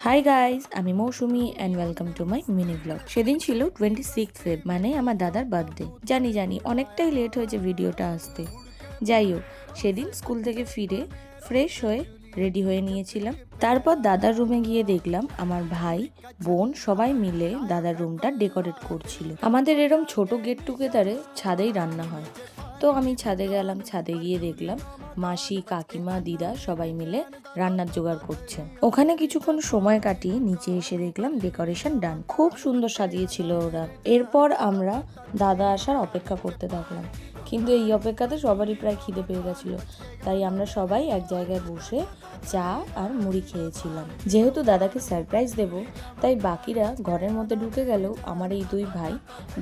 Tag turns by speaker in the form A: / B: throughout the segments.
A: High guys, আমি Moushumi and welcome to my mini blog. সেদিন ছিল 26 ফেব, মানে আমার দাদার বার্থডে। জানি অনেকটাই লেট হয়েছে ভিডিওটা আসতে। যাই হোক, সেদিন স্কুল থেকে ফিরে ফ্রেশ হয়ে রেডি হয়ে নিয়েছিলাম। তারপর দাদার রুমে গিয়ে দেখলাম আমার ভাই বোন সবাই মিলে দাদার রুমটা ডেকোরেট করছিল। আমাদের এরকম ছোট গেট টুগেদারে ছাদেই রান্না হয়। তো আমি ছাদে গেলাম, ছাদে গিয়ে দেখলাম মাসি, কাকিমা, দিদা সবাই মিলে রান্নার জোগাড় করছে। ওখানে কিছুক্ষণ সময় কাটিয়ে নিচে এসে দেখলাম ডেকোরেশন ডান, খুব সুন্দর সাজিয়েছিল ওরা। এরপর আমরা দাদা আসার অপেক্ষা করতে থাকলাম, কিন্তু এই অপেক্ষাতে সবারই প্রায় খিদে পেয়ে গেছিল। তাই আমরা সবাই এক জায়গায় বসে চা আর মুড়ি খেয়েছিলাম। যেহেতু দাদাকে সারপ্রাইজ দেব, তাই বাকিরা ঘরের মধ্যে ঢুকে গেলেও আমার এই দুই ভাই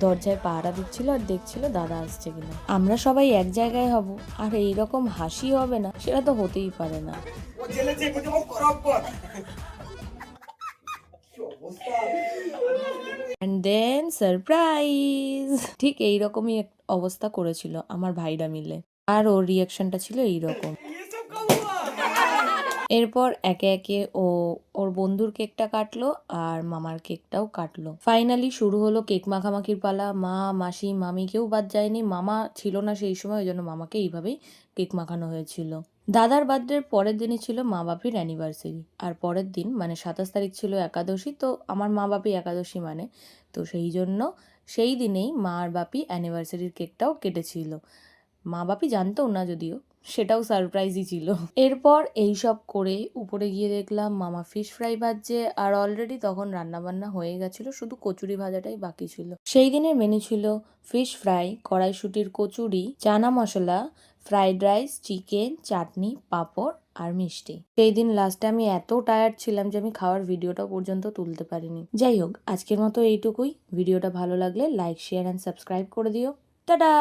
A: দরজায় পাহারা দিচ্ছিল আর দেখছিল দাদা আসছে কিনা। আমরা সবাই এক জায়গায় হব আর এইরকম হাসি হবে না, সেটা তো হতেই পারে না। And then সারপ্রাইজ, ঠিক এইরকমই অবস্থা করেছিল আমার ভাইরা মিলে, আর ওর রিয়াকশনটা ছিল এইরকম। এরপর একে একে ওর বন্ধুর কেকটা কাটলো আর মামার কেকটাও কাটলো। ফাইনালি শুরু হলো কেক মাখামাখির পালা। মা, মাসি, মামি কেউ বাদ যায়নি। মামা ছিল না সেই সময়, ওই জন্য মামাকে এইভাবেই কেক মাখানো হয়েছিল। দাদার বার্থডের পরের দিনই ছিল মা বাপির অ্যানিভার্সারি, আর পরের দিন মানে 27 তারিখ ছিল একাদশী। তো আমার মা বাপি একাদশী মানে, তো সেই জন্য সেই দিনেই মা আর বাপি অ্যানিভার্সারির কেকটাও কেটেছিল। মা বাপি জানতেও না, যদিও সেটাও সারপ্রাইজই ছিল। এরপর এইসব করে উপরে গিয়ে দেখলাম মামা ফিশ ফ্রাই ভাজছে, আর অলরেডি তখন রান্নাবান্না হয়ে গেছিলো, শুধু কচুরি ভাজাটাই বাকি ছিল। সেই দিনের মেনু ছিল ফিশ ফ্রাই, কড়াইশুটির kachori, chana masala, fried rice, chicken, চাটনি, পাঁপড় আর মিষ্টি। সেই দিন লাস্টে আমি এত টায়ার্ড ছিলাম যে আমি খাওয়ার ভিডিওটা পর্যন্ত তুলতে পারিনি। যাই হোক, আজকের মতো এইটুকুই। ভিডিওটা ভালো লাগলে লাইক, শেয়ার অ্যান্ড সাবস্ক্রাইব করে দিও। টাটা।